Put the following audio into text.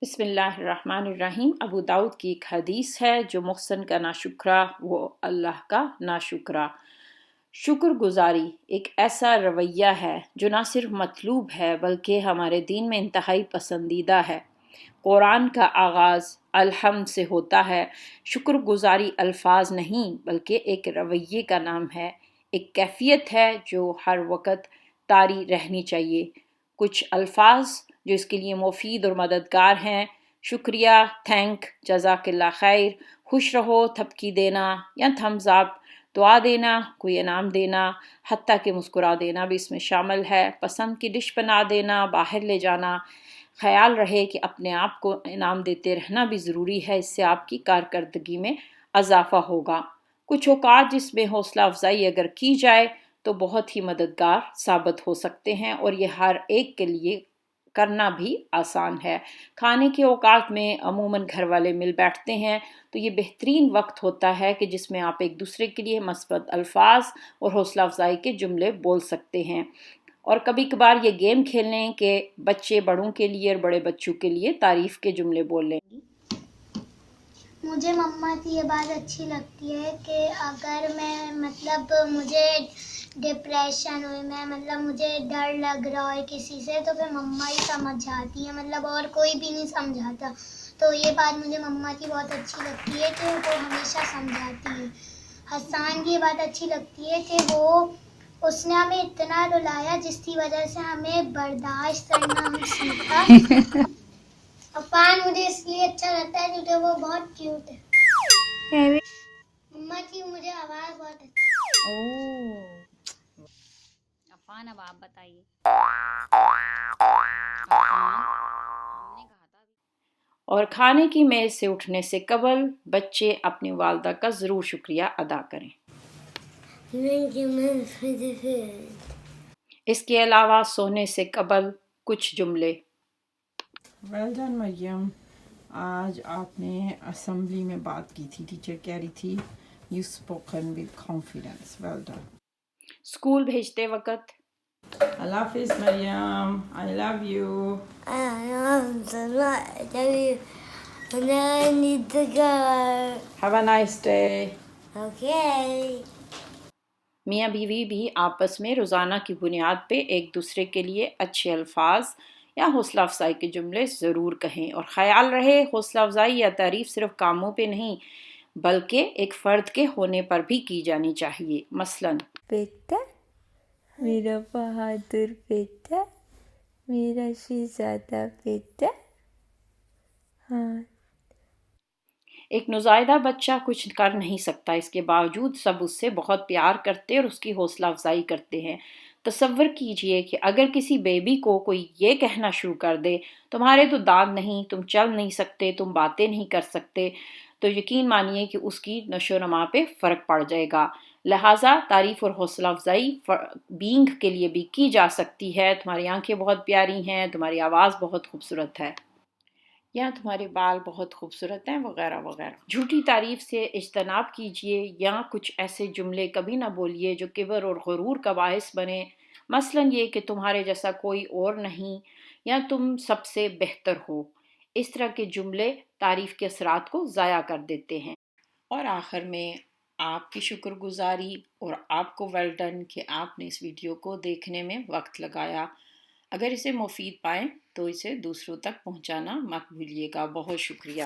بسم اللہ الرحمن الرحیم۔ ابو داؤد کی ایک حدیث ہے، جو محسن کا ناشکرا وہ اللہ کا ناشکرا۔ شکر گزاری ایک ایسا رویہ ہے جو نہ صرف مطلوب ہے بلکہ ہمارے دین میں انتہائی پسندیدہ ہے۔ قرآن کا آغاز الحمد سے ہوتا ہے۔ شکر گزاری الفاظ نہیں بلکہ ایک رویے کا نام ہے، ایک کیفیت ہے جو ہر وقت طاری رہنی چاہیے۔ کچھ الفاظ جو اس کے لیے مفید اور مددگار ہیں: شکریہ، تھینک، جزاک اللہ خیر، خوش رہو، تھپکی دینا یا تھمز اپ، دعا دینا، کوئی انعام دینا، حتیٰ کہ مسکرا دینا بھی اس میں شامل ہے، پسند کی ڈش بنا دینا، باہر لے جانا۔ خیال رہے کہ اپنے آپ کو انعام دیتے رہنا بھی ضروری ہے، اس سے آپ کی کارکردگی میں اضافہ ہوگا۔ کچھ اوقات جس میں حوصلہ افزائی اگر کی جائے تو بہت ہی مددگار ثابت ہو سکتے ہیں، اور یہ ہر ایک کے لیے کرنا بھی آسان ہے۔ کھانے کے اوقات میں عموماً گھر والے مل بیٹھتے ہیں تو یہ بہترین وقت ہوتا ہے کہ جس میں آپ ایک دوسرے کے لیے مثبت الفاظ اور حوصلہ افزائی کے جملے بول سکتے ہیں، اور کبھی کبھار یہ گیم کھیل لیں کہ بچے بڑوں کے لیے اور بڑے بچوں کے لیے تعریف کے جملے بول لیں۔ مجھے مما کی یہ بات اچھی لگتی ہے کہ اگر میں مجھے ڈپریشن ہوئی، مجھے ڈر لگ رہا ہے کسی سے، تو پھر مما ہی سمجھاتی ہیں، اور کوئی بھی نہیں سمجھاتا۔ تو یہ بات مجھے مما کی بہت اچھی لگتی ہے کہ وہ ہمیشہ سمجھاتی ہیں۔ حسان کی یہ بات اچھی لگتی ہے کہ اس نے ہمیں اتنا رلایا جس کی وجہ سے ہمیں برداشت کرنا ہم سیکھا۔ عفان مجھے اس لیے اچھا لگتا ہے کیونکہ وہ بہت کیوٹ ہے۔ مما کی مجھے آواز بہت اچھی ہے۔ عفان اب آپ بتائیے۔ اور کھانے کی میز سے اٹھنے سے قبل بچے اپنی والدہ کا ضرور شکریہ ادا کریں۔ اس کے علاوہ سونے سے قبل کچھ جملے: ویل ڈن مریم، آج آپ نے اسمبلی میں بات کی تھی، ٹیچر کہہ رہی تھی you spoken with confidence, well done. School بھیجتے وقت: اللہ حافظ Maryam, I love you. Have a nice day. میاں بیوی بھی آپس میں روزانہ کی بنیاد پہ ایک دوسرے کے لیے اچھے الفاظ یا حوصلہ افزائی کے جملے ضرور کہیں، اور خیال رہے حوصلہ افزائی یا تعریف صرف کاموں پہ نہیں بلکہ ایک فرد کے ہونے پر بھی کی جانی چاہیے۔ مثلاً بیٹا، میرا بہادر بیٹا، میرا شہزادہ بیٹا۔ ہاں، ایک نوزائیدہ بچہ کچھ کر نہیں سکتا، اس کے باوجود سب اس سے بہت پیار کرتے اور اس کی حوصلہ افزائی کرتے ہیں۔ تصور کیجئے کہ اگر کسی بیبی کو کوئی یہ کہنا شروع کر دے، تمہارے تو دانت نہیں، تم چل نہیں سکتے، تم باتیں نہیں کر سکتے، تو یقین مانیے کہ اس کی نشو و نما پہ فرق پڑ جائے گا۔ لہٰذا تعریف اور حوصلہ افزائی بینگ کے لیے بھی کی جا سکتی ہے: تمہاری آنکھیں بہت پیاری ہیں، تمہاری آواز بہت خوبصورت ہے، یا تمہارے بال بہت خوبصورت ہیں، وغیرہ وغیرہ۔ جھوٹی تعریف سے اجتناب کیجیے، یا کچھ ایسے جملے کبھی نہ بولیے جو کبر اور غرور کا باعث بنے، مثلاً یہ کہ تمہارے جیسا کوئی اور نہیں، یا تم سب سے بہتر ہو۔ اس طرح کے جملے تعریف کے اثرات کو ضائع کر دیتے ہیں۔ اور آخر میں آپ کی شکر گزاری اور آپ کو ویل ڈن کہ آپ نے اس ویڈیو کو دیکھنے میں وقت لگایا۔ اگر اسے مفید پائیں تو اسے دوسروں تک پہنچانا مت بھولیے گا۔ بہت شکریہ۔